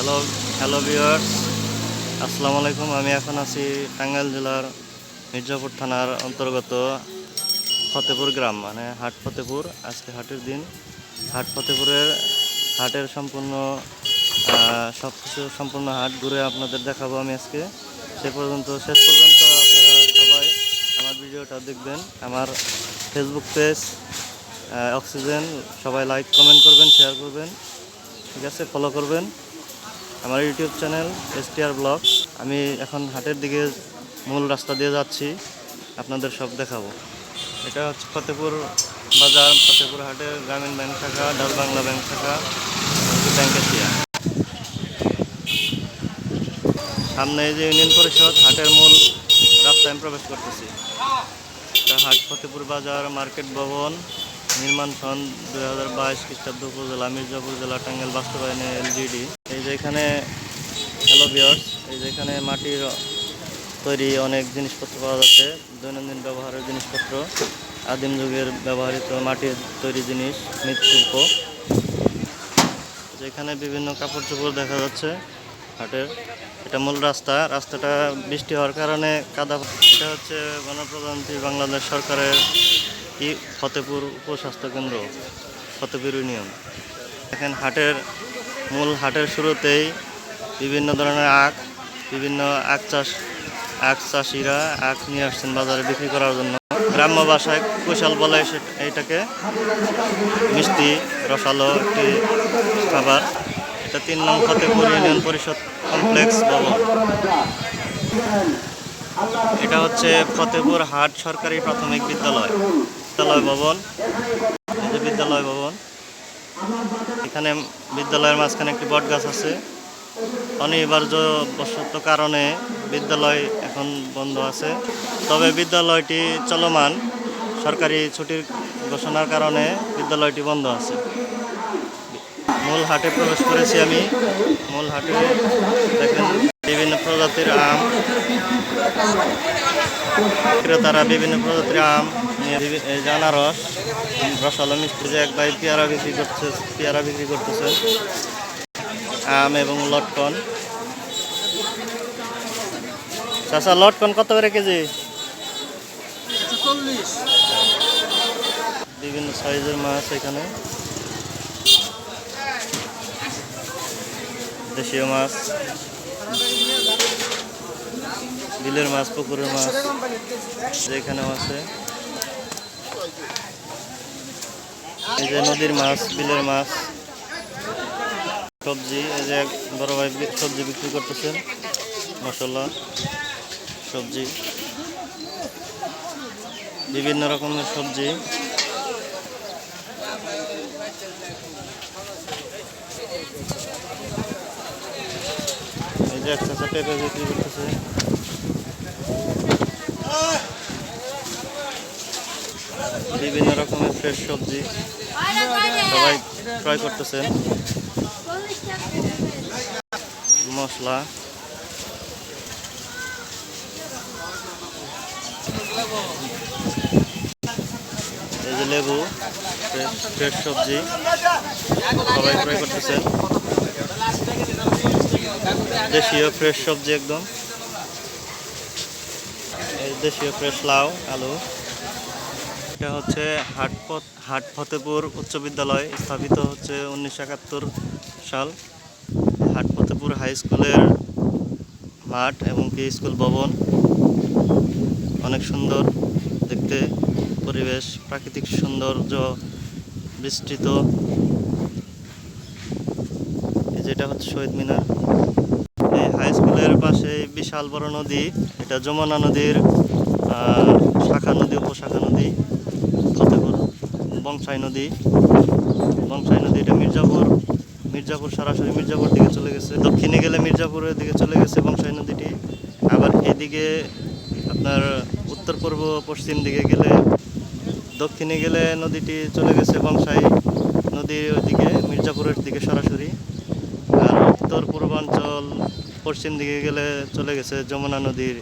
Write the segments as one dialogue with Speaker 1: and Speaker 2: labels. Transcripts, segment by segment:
Speaker 1: Hello hello viewers, আসসালামু আলাইকুম। আমি এখন আছি টাঙ্গাইল জেলার মির্জাপুর থানার অন্তর্গত ফতেপুর গ্রাম, মানে হাট ফতেপুর। আজকে হাটের দিন। হাট ফতেপুরের হাটের সম্পূর্ণ সব কিছু সম্পূর্ণ হাট ঘুরে আপনাদের দেখাবো আমি আজকে। শেষ পর্যন্ত আপনারা সবাই আমার ভিডিওটা দেখবেন। আমার ফেসবুক পেজ অক্সিজেন সবাই লাইক কমেন্ট করবেন, শেয়ার করবেন, ঠিক আছে, ফলো করবেন। আমার ইউটিউব চ্যানেল STR ব্লগ। আমি এখন হাটের দিকে মূল রাস্তা দিয়ে যাচ্ছি, আপনাদের সব দেখাবো। এটা হচ্ছে ফতেপুর বাজার, ফতেপুর হাটের গ্রামীণ ব্যাংক শাখা, ডাল বাংলা ব্যাংক শাখা, ব্যাংক এশিয়া। সামনে এই যে ইউনিয়ন পরিষদ, হাটের মূল রাস্তায় আমি প্রবেশ করতেছি। এটা হাট ফতেপুর বাজার মার্কেট ভবন, নির্মাণ সন 2022 খ্রিস্টাব্দ, উপজেলা মির্জাপুর, জেলা টাঙ্গাইল, বাস্তবায়নে LGD। এই যে এখানে হ্যালো ভিউয়ার্স, এই যে এখানে মাটির তৈরি অনেক জিনিসপত্র পাওয়া যাচ্ছে, দৈনন্দিন ব্যবহারের জিনিসপত্র, আদিম যুগের ব্যবহৃত মাটির তৈরি জিনিস, মৃৎশিল্প। যেখানে বিভিন্ন কাপড় চোপড় দেখা যাচ্ছে হাটের। এটা মূল রাস্তাটা বৃষ্টি হওয়ার কারণে কাদা। এটা হচ্ছে গণপ্রজাতন্ত্রী বাংলাদেশ সরকারের ফতেপুর উপস্বাস্থ্য কেন্দ্র, ফতেপুর ইউনিয়ন। দেখেন মূল হাটের শুরুতেই বিভিন্ন ধরনের বিভিন্ন আখ চাষিরা আখ নিয়ে আসছেন বাজারে বিক্রি করার জন্য। গ্রাম্য ভাষায় কুশাল বলে এইটাকে, মিষ্টি রসালো একটি খাবার। এটা 3 নং ফতেপুর ইউনিয়ন পরিষদ কমপ্লেক্স ভবন। এটা হচ্ছে ফতেপুর হাট সরকারি প্রাথমিক বিদ্যালয় ভবন। এই যে বিদ্যালয় ভবন, এখানে বিদ্যালয়ের মাঝখানে একটি বট গাছ আছে। অনিবার্যবশত কারণে বিদ্যালয় এখন বন্ধ আছে, তবে বিদ্যালয়টি চলমান। সরকারি ছুটির ঘোষণার কারণে বিদ্যালয়টি বন্ধ আছে। মূল হাটে প্রবেশ করেছি আমি। মূল হাটে দেখেন বিভিন্ন প্রজাতির আম, ক্রেতারা বিভিন্ন প্রজাতির আম নিয়ে, আনারস, রসালো মিষ্টি। যে এক ভাই পেয়ারা বিক্রি করতেছে, আম এবং লটকন। চাচা, লটকন কত করে কেজি? বিভিন্ন সাইজের মাছ এখানে, দেশীয় মাছ, বিলের মাছ, পুকুরের মাছ যেখানেও আছে। এই যে নদীর মাছ, বিলের মাছ, সবজি। এই যে বড় ভাই সবজি বিক্রি করতেছেন, মশলা, সবজি, বিভিন্ন রকমের সবজি। এই যে একটা পেঁপে বিক্রি করতেছে। বিভিন্ন রকমের ফ্রেশ সবজি সবাই ক্রয় করতেছেন। মশলা, এই যে লেবু, ফ্রেশ সবজি সবাই ক্রয় করতেছেন। দেশীয় ফ্রেশ সবজি একদম, এই দেশীয় ফ্রেশ লাউ, আলু। এটা হচ্ছে হাট ফতেপুর উচ্চ বিদ্যালয়, স্থাপিত হচ্ছে 1971 সাল। হাট ফতেপুর হাই স্কুলের মাঠ এবং কি স্কুল ভবন, অনেক সুন্দর দেখতে পরিবেশ, প্রাকৃতিক সৌন্দর্য বিস্তৃত। যেটা হচ্ছে শহীদ মিনার। এই হাই স্কুলের পাশে বিশাল বড় নদী, এটা যমুনা নদীর শাখা নদী, উপশাখা নদী, ফতেপুর বংশাই নদী। এটা মির্জাপুর সরাসরি মির্জাপুর দিকে চলে গেছে। দক্ষিণে গেলে মির্জাপুরের দিকে চলে গেছে বংশাই নদীটি। আবার এদিকে আপনার উত্তর পূর্ব পশ্চিম দিকে গেলে, দক্ষিণে গেলে নদীটি চলে গেছে বংশাই নদীর ওইদিকে, মির্জাপুরের দিকে সরাসরি। আর উত্তর পূর্বাঞ্চল পশ্চিম দিকে গেলে চলে গেছে যমুনা নদীর,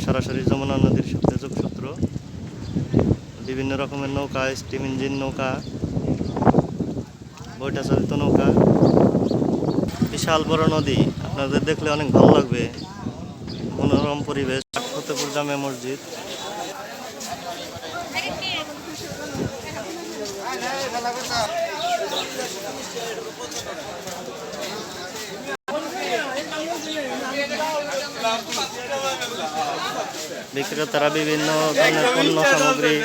Speaker 1: সরাসরি যমুনা নদীর সাথে যোগসূত্র। বিভিন্ন রকমের নৌকা, স্টিম ইঞ্জিন নৌকা, বৈঠা চালিত নৌকা, বিশাল বড় নদী, আপনাদের দেখলে অনেক ভালো লাগবে। মনোরম পরিবেশ। ফতেপুর জামে মসজিদ। বিক্রেতারা বিভিন্ন ধরনের পণ্য সামগ্রী,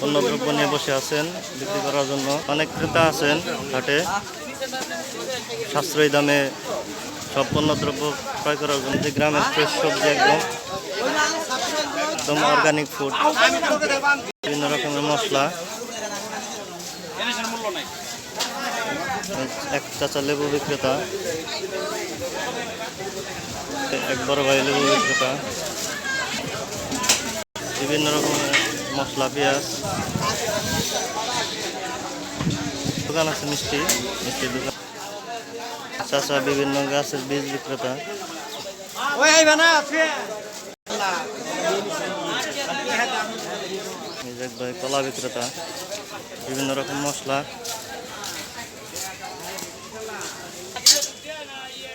Speaker 1: পণ্যদ্রব্য নিয়ে বসে আছেন বিক্রি করার জন্য। অনেক ক্রেতা আছেন হাটে সাশ্রয়ী দামে সব পণ্যদ্রব্য ক্রয় করার জন্য। যে গ্রামের ফ্রেশ সবজি, একদম অর্গানিক ফুড, বিভিন্ন রকমের মশলা। এক চাচা লেবু বিক্রেতা, এক বড় ভাই লেবু বিক্রেতা। বিভিন্ন রকমের মশলা, পেঁয়াজ। দোকান আছে মিষ্টির দোকান। চাচা বিভিন্ন গাছের বীজ বিক্রেতা। ভাই কলা বিক্রেতা। বিভিন্ন রকম মশলা,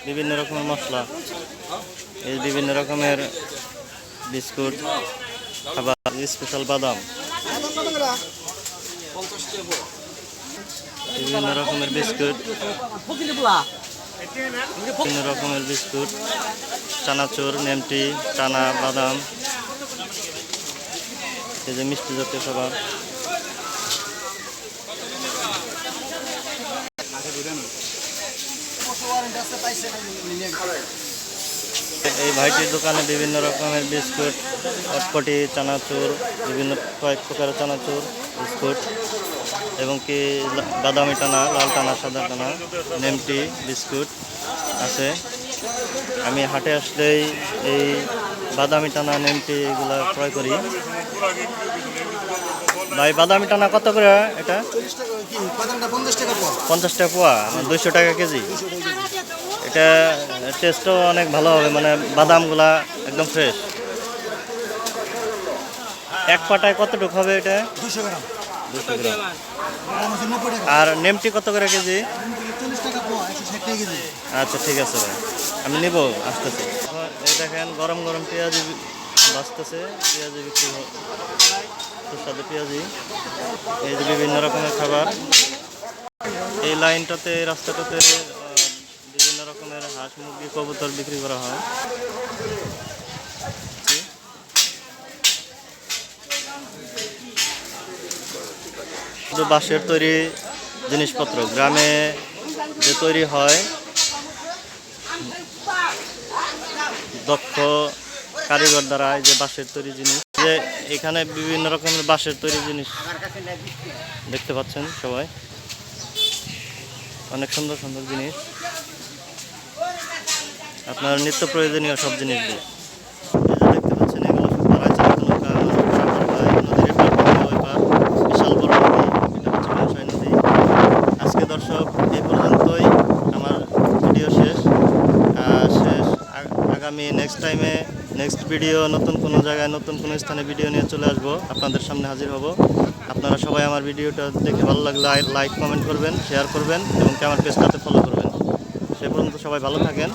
Speaker 1: বিভিন্ন রকমের মশলা, এই বিভিন্ন রকমের বিস্কুট, খাবার, স্পেশাল বাদাম, বিভিন্ন রকমের বিস্কুট, বিভিন্ন রকমের বিস্কুট, চানাচুর, নেমটি, চানা, বাদাম, এই যে মিষ্টি জাতীয় খাবার। এই ভাইটির দোকানে বিভিন্ন রকমের বিস্কুট, চটপটি, চানাচুর, বিভিন্ন কয়েক প্রকারের চানাচুর, বিস্কুট এবং কি বাদামি টানা, লাল টানা, সাদা টানা, নেমটি বিস্কুট আছে। আমি হাটে আসলেই এই বাদামি টানা, নেমটি এগুলা ক্রয় করি। ভাই বাদামি টানা কত করে এটা? 50 টাকা পোয়া, 200 টাকা কেজি। এটা টেস্টও অনেক ভালো হবে, মানে বাদামগুলা একদম ফ্রেশ। এক পাটায় কতটুকু হবে এটা? 200 গ্রাম। আর নেমটি কত করে কেজি? আচ্ছা ঠিক আছে ভাই, আমি নিব, আসতেছি। এই দেখেন গরম গরম পেঁয়াজি বাঁচতেছে, পেঁয়াজি বিক্রি, সুস্বাদু পেঁয়াজি। এই যে বিভিন্ন রকমের খাবার। এই লাইনটাতে, রাস্তাটাতে বিভিন্ন রকমের হাঁস, মুরগি, কবুতর বিক্রি করা হয়। বাঁশের তৈরি জিনিসপত্র গ্রামে যে তৈরি হয়, দক্ষ কারিগর দ্বারা, যে বাঁশের তৈরি জিনিস, যে এখানে বিভিন্ন রকমের বাঁশের তৈরি জিনিস দেখতে পাচ্ছেন সবাই, অনেক সুন্দর সুন্দর জিনিস, আপনার নিত্য প্রয়োজনীয় সব জিনিস দিয়ে। দেখতে পাচ্ছেন এগুলো সব পাড়ায় চালানো নৌকা, নদীর এপার বিশাল বড় নদী, এটা হচ্ছে মনসাই নদী। আজকে দর্শক এই পর্যন্তই, আমার ভিডিও শেষ। আগামী নেক্সট ভিডিও, নতুন কোনো জায়গায়, নতুন কোনো স্থানে ভিডিও নিয়ে চলে আসবো, আপনাদের সামনে হাজির হব। আপনারা সবাই আমার ভিডিওটা দেখে ভালো লাগলে লাইক, কমেন্ট করবেন, শেয়ার করবেন এবং আমার পেজটাতে ফলো করবেন। সে পর্যন্ত সবাই ভালো থাকেন।